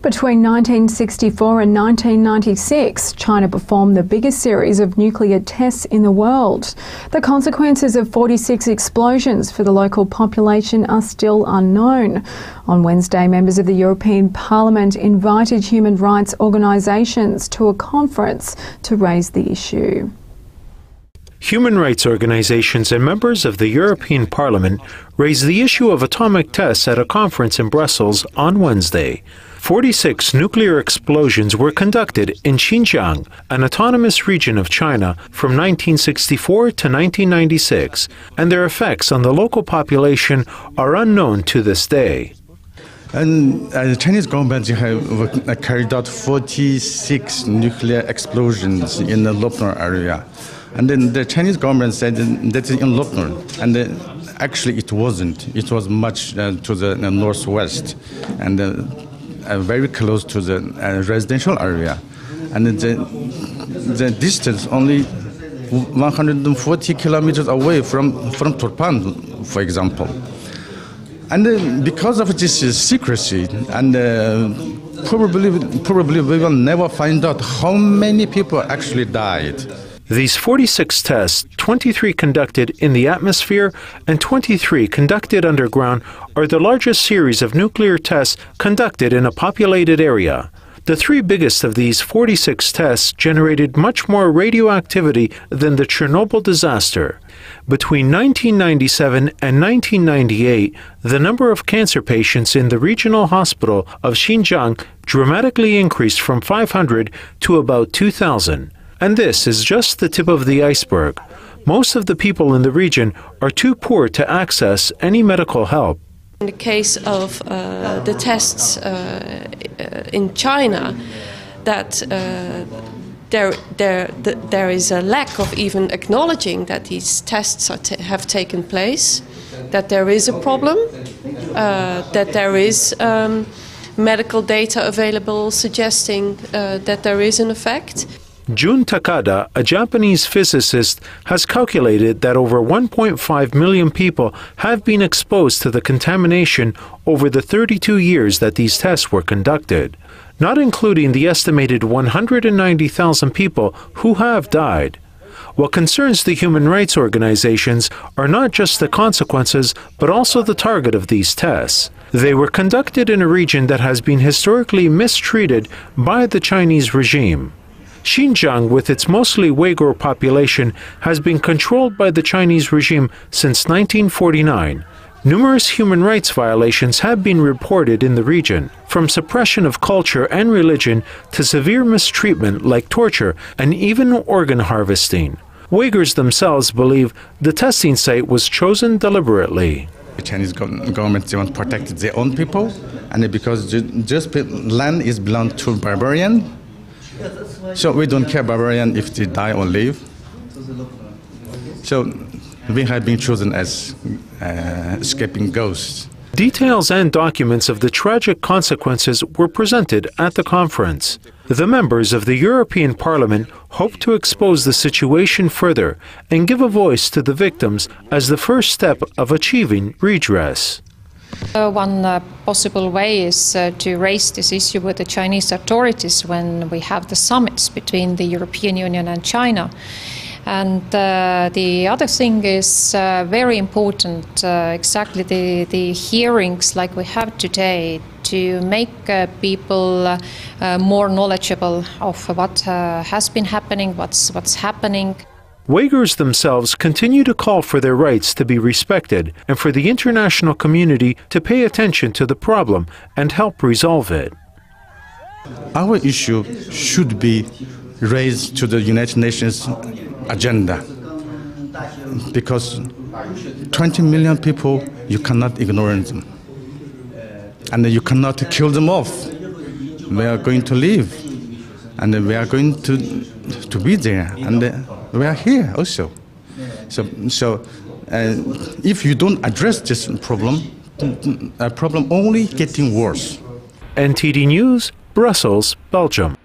Between 1964 and 1996, China performed the biggest series of nuclear tests in the world. The consequences of 46 explosions for the local population are still unknown. On Wednesday, members of the European Parliament invited human rights organisations to a conference to raise the issue. Human rights organizations and members of the European Parliament raised the issue of atomic tests at a conference in Brussels on Wednesday. 46 nuclear explosions were conducted in Xinjiang, an autonomous region of China, from 1964 to 1996, and their effects on the local population are unknown to this day. And the Chinese government have carried out 46 nuclear explosions in the Lop Nor area. And then the Chinese government said that in Lop Nor, and actually it wasn't. It was much to the northwest and very close to the residential area. And the distance only 140 kilometers away from Turpan, for example. And because of this secrecy, and probably we will never find out how many people actually died. These 46 tests, 23 conducted in the atmosphere and 23 conducted underground, are the largest series of nuclear tests conducted in a populated area. The three biggest of these 46 tests generated much more radioactivity than the Chernobyl disaster. Between 1997 and 1998, the number of cancer patients in the regional hospital of Xinjiang dramatically increased from 500 to about 2,000. And this is just the tip of the iceberg. Most of the people in the region are too poor to access any medical help. In the case of the tests in China, that there is a lack of even acknowledging that these tests have taken place, that there is a problem, that there is medical data available suggesting that there is an effect. Jun Takada, a Japanese physicist, has calculated that over 1.5 million people have been exposed to the contamination over the 32 years that these tests were conducted, not including the estimated 190,000 people who have died. What concerns the human rights organizations are not just the consequences, but also the target of these tests. They were conducted in a region that has been historically mistreated by the Chinese regime. Xinjiang, with its mostly Uighur population, has been controlled by the Chinese regime since 1949. Numerous human rights violations have been reported in the region, from suppression of culture and religion to severe mistreatment like torture and even organ harvesting. Uighurs themselves believe the testing site was chosen deliberately. The Chinese government, they want to protect their own people, and because just land is belong to barbarian. So we don't care barbarian if they die or live. So we have been chosen as escaping ghosts. Details and documents of the tragic consequences were presented at the conference. The members of the European Parliament hope to expose the situation further and give a voice to the victims as the first step of achieving redress. One possible way is to raise this issue with the Chinese authorities when we have the summits between the European Union and China. And the other thing is very important, exactly the hearings like we have today, to make people more knowledgeable of what has been happening, what's happening. Uighurs themselves continue to call for their rights to be respected and for the international community to pay attention to the problem and help resolve it. Our issue should be raised to the United Nations agenda, because 20 million people, you cannot ignore them, and you cannot kill them off. We are going to live, and we are going to be there, and we are here also. So if you don't address this problem, a problem only getting worse. NTD News, Brussels, Belgium.